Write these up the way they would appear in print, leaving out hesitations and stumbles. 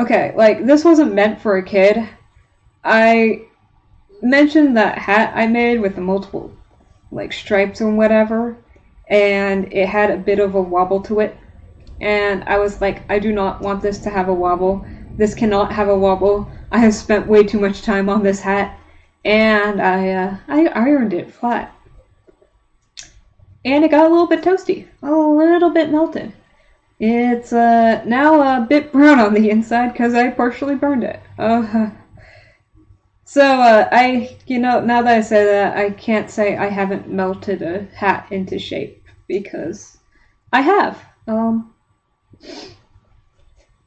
Okay, like, this wasn't meant for a kid. I mentioned that hat I made with the multiple, like, stripes and whatever, and it had a bit of a wobble to it. And I was like, I do not want this to have a wobble. This cannot have a wobble. I have spent way too much time on this hat, and I ironed it flat. And it got a little bit toasty, a little bit melted. It's now a bit brown on the inside because I partially burned it. So now that I say that, I can't say I haven't melted a hat into shape because I have.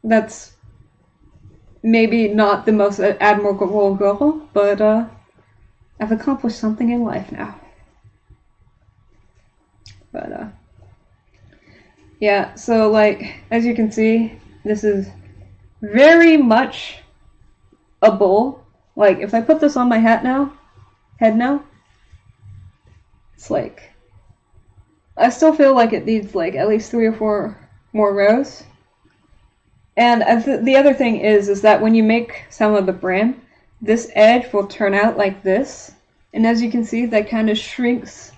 That's maybe not the most admirable goal, but I've accomplished something in life now. But yeah, so like, as you can see, this is very much a bowl. Like, if I put this on my head now, it's like, I still feel like it needs like at least 3 or 4 more rows. And the other thing is that when you make some of the brim, this edge will turn out like this. And as you can see, that kind of shrinks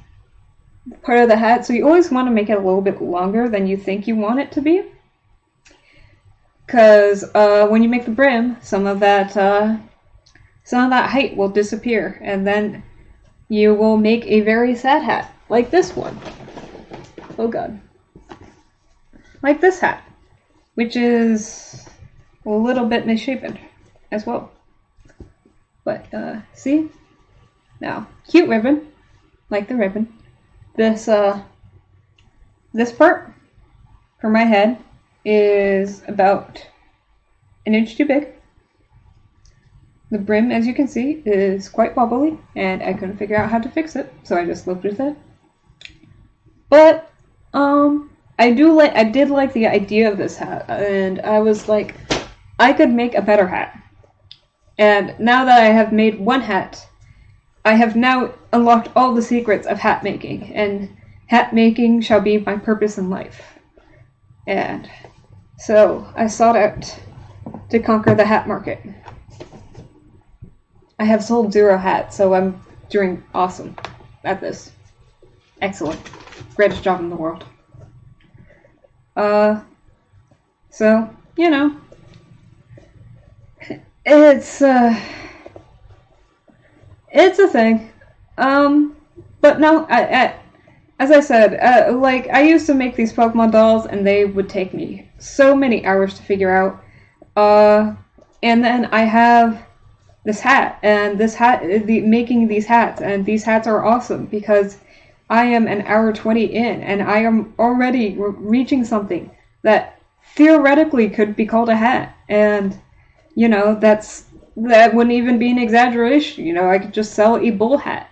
part of the hat, so you always want to make it a little bit longer than you think you want it to be, because when you make the brim, some of that height will disappear, and then you will make a very sad hat, like this one. Oh god. Like this hat, which is a little bit misshapen as well. But see? Now, cute ribbon, like the ribbon. This part for my head is about 1 inch too big. The brim, as you can see, is quite wobbly, and I couldn't figure out how to fix it, so I just lived with it. But I did like the idea of this hat, and I was like, I could make a better hat. And now that I have made one hat, I have now unlocked all the secrets of hat making, and hat making shall be my purpose in life. And so I sought out to conquer the hat market. I have sold 0 hats, so I'm doing awesome at this. Excellent. Greatest job in the world. So, you know, it's a thing. But no, as I said, like, I used to make these Pokemon dolls, and they would take me so many hours to figure out. And then I have this hat, and making these hats, and these hats are awesome because I am an hour 20 in, and I am already reaching something that theoretically could be called a hat, and, you know, that wouldn't even be an exaggeration. You know, I could just sell a bull hat.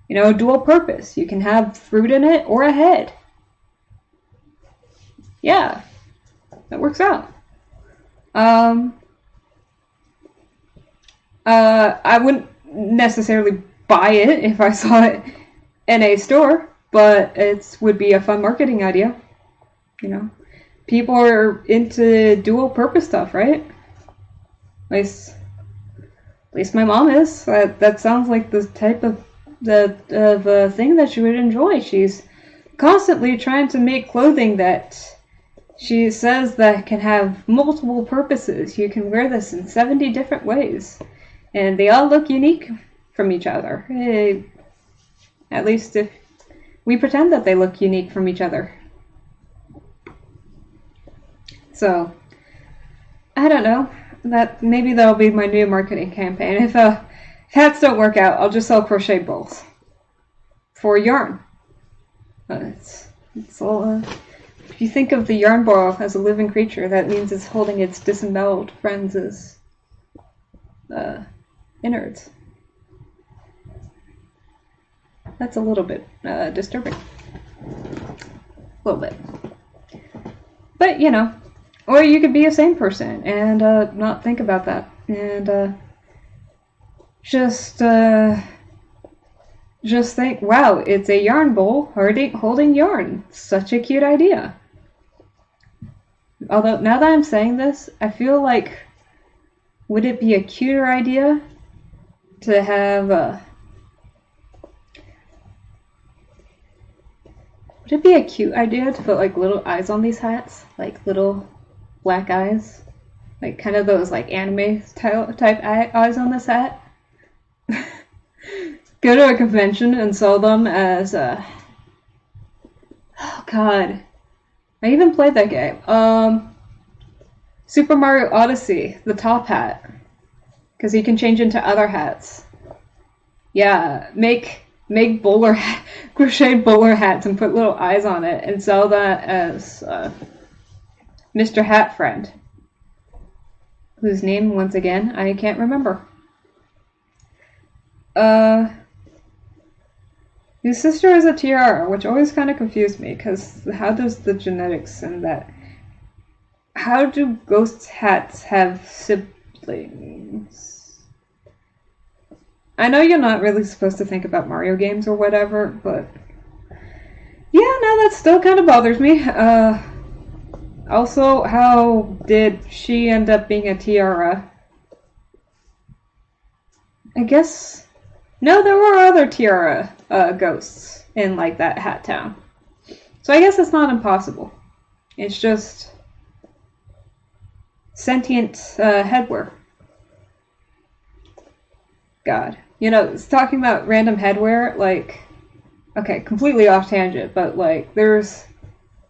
You know, dual purpose. You can have fruit in it or a head. Yeah, that works out. I wouldn't necessarily buy it if I saw it in a store, but it would be a fun marketing idea. You know, people are into dual purpose stuff, right? At least my mom is. That sounds like the type of thing that she would enjoy. She's constantly trying to make clothing that she says that can have multiple purposes. You can wear this in 70 different ways, and they all look unique from each other. At least if we pretend that they look unique from each other. So, I don't know. Maybe that'll be my new marketing campaign. If hats don't work out, I'll just sell crochet bowls for yarn. It's all. If you think of the yarn ball as a living creature, that means it's holding its disemboweled friends' innards. That's a little bit disturbing. A little bit. But, you know, or you could be a sane person and not think about that. And just think, wow, it's a yarn bowl holding yarn. Such a cute idea. Although, now that I'm saying this, I feel like would it be a cuter idea to have would it be a cute idea to put like little eyes on these hats, like little black eyes, like kind of those like anime type eyes on this hat? Go to a convention and sell them as oh god, I even played that game. Super Mario Odyssey, the top hat, because you can change into other hats. Yeah, make crocheted bowler hats and put little eyes on it and sell that as Mr. Hat Friend, whose name once again I can't remember. His sister is a tiara, which always kind of confused me, because how does the genetics and that... How do ghost hats have siblings? I know you're not really supposed to think about Mario games or whatever, but... Yeah, no, that still kind of bothers me. Also, how did she end up being a tiara? I guess... No, there were other tiara ghosts in, like, that hat town. So I guess it's not impossible. It's just... sentient headwear. God. You know, it's talking about random headwear, like... Okay, completely off tangent, but, like, there's...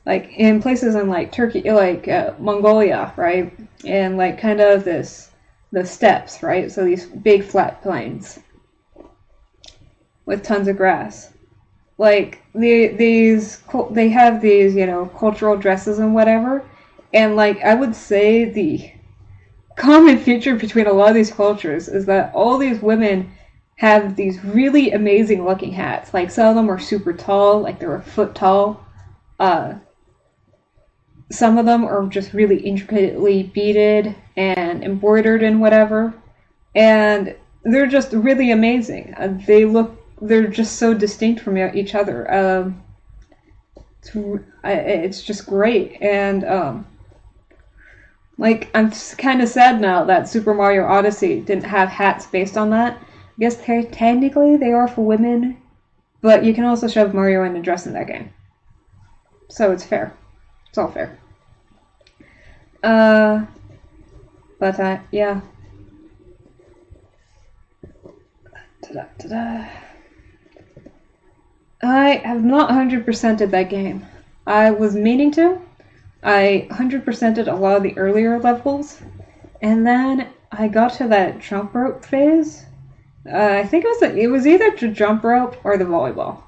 Like, in places in, like, Turkey, like, Mongolia, right? And, like, kind of the steppes, right? So these big flat plains with tons of grass. Like, they have these, you know, cultural dresses and whatever. And, like, I would say the common feature between a lot of these cultures is that all these women have these really amazing looking hats. Like, some of them are super tall, like they're a foot tall. Some of them are just really intricately beaded and embroidered and whatever. And they're just really amazing. They're just so distinct from each other. It's just great. And, like, I'm kind of sad now that Super Mario Odyssey didn't have hats based on that. I guess technically they are for women, but you can also shove Mario in a dress in that game. So it's fair. It's all fair. Yeah. I have not 100%ed that game. I was meaning to. I 100%ed a lot of the earlier levels, and then I got to that jump rope phase. I think it was either the jump rope or the volleyball.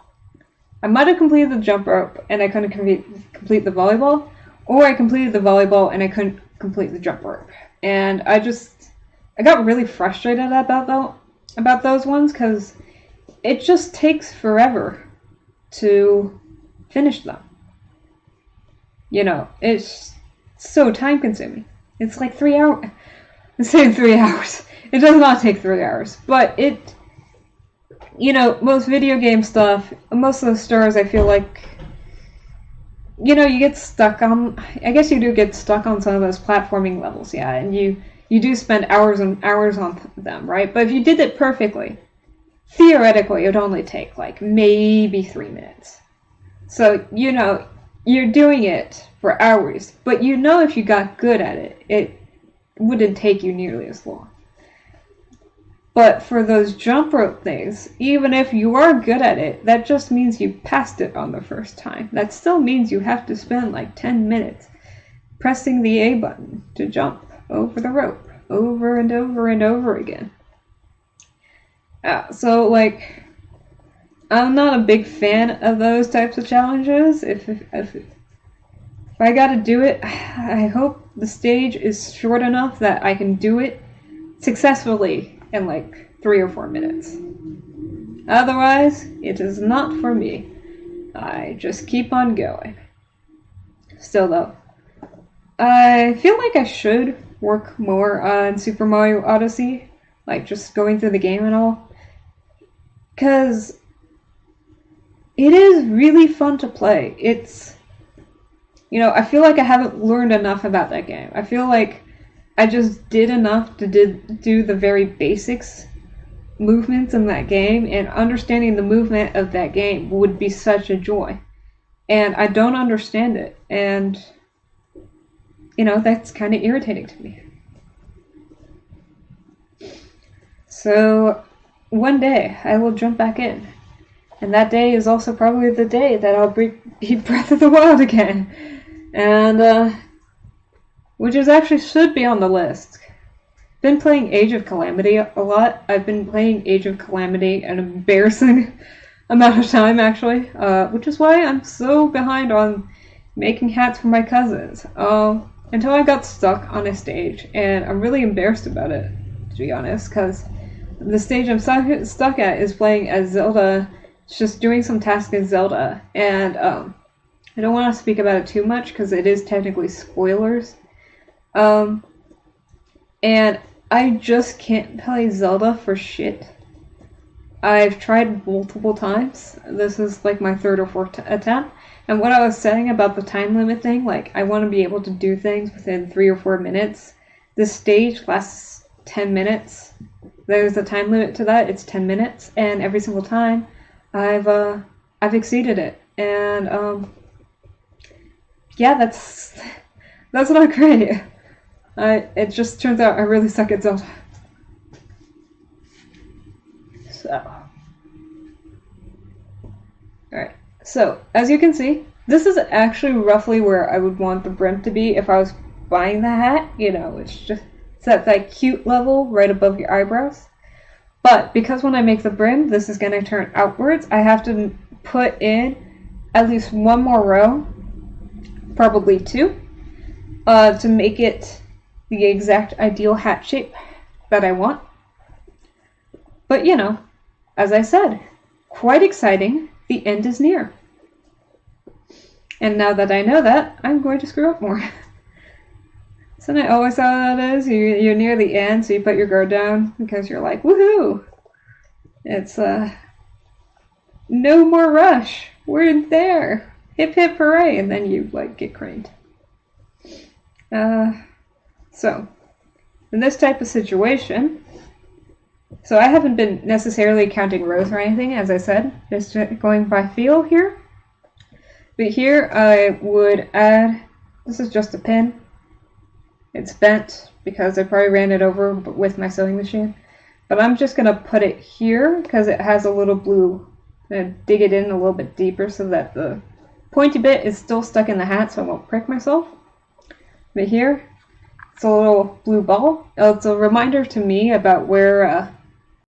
I might have completed the jump rope and I couldn't complete the volleyball, or I completed the volleyball and I couldn't complete the jump rope. And I got really frustrated about those ones, because it just takes forever to finish them. You know, it's so time consuming. It's like 3 hours. I'm saying 3 hours. It does not take 3 hours. But you know, most video game stuff, most of the stores, I feel like, you know, you get stuck on, I guess you do get stuck on some of those platforming levels, yeah, and you do spend hours and hours on them, right? But if you did it perfectly, theoretically, it would only take, like, maybe 3 minutes. So, you know, you're doing it for hours, but you know if you got good at it, it wouldn't take you nearly as long. But for those jump rope things, even if you are good at it, that just means you passed it on the first time. That still means you have to spend like 10 minutes pressing the A button to jump over the rope over and over and over again. So, like, I'm not a big fan of those types of challenges. If I gotta do it, I hope the stage is short enough that I can do it successfully in like 3 or 4 minutes. Otherwise, it is not for me. I just keep on going. Still though, I feel like I should work more on Super Mario Odyssey, like just going through the game and all, because it is really fun to play. It's, you know, I feel like I haven't learned enough about that game. I feel like I just did enough to do the very basics movements in that game, and understanding the movement of that game would be such a joy. And I don't understand it, and that's kind of irritating to me. So one day I will jump back in, and that day is also probably the day that I'll beat Breath of the Wild again, and which is actually should be on the list. Been playing Age of Calamity a lot. I've been playing Age of Calamity an embarrassing amount of time, actually, which is why I'm so behind on making hats for my cousins. Until I got stuck on a stage, and I'm really embarrassed about it, to be honest, because the stage I'm stuck at is playing as Zelda. It's just doing some tasks as Zelda, and I don't want to speak about it too much because it is technically spoilers. And I just can't play Zelda for shit. I've tried multiple times. This is like my third or fourth attempt. And what I was saying about the time limit thing, like I want to be able to do things within 3 or 4 minutes. This stage lasts 10 minutes. There's a time limit to that. It's 10 minutes, and every single time I've exceeded it. And yeah, that's not great. It just turns out I really suck at Zelda. So, alright. So, as you can see, this is actually roughly where I would want the brim to be if I was buying the hat. It's at that cute level right above your eyebrows. But because when I make the brim, this is going to turn outwards, I have to put in at least one more row, probably 2, to make it the exact ideal hat shape that I want. But as I said, quite exciting. The end is near. And now that I know that, I'm going to screw up more. Isn't it always how that is? You're near the end, so you put your guard down because you're like, woohoo! It's, no more rush. We're there. Hip hip hooray! And then you, get craned. So, in this type of situation, so I haven't been necessarily counting rows or anything, as I said, just going by feel here. But here I would add, this is just a pin. It's bent because I probably ran it over with my sewing machine. But I'm just going to put it here because it has a little blue. I'm going to dig it in a little bit deeper so that the pointy bit is still stuck in the hat so I won't prick myself. But here, it's a little blue ball. It's a reminder to me about where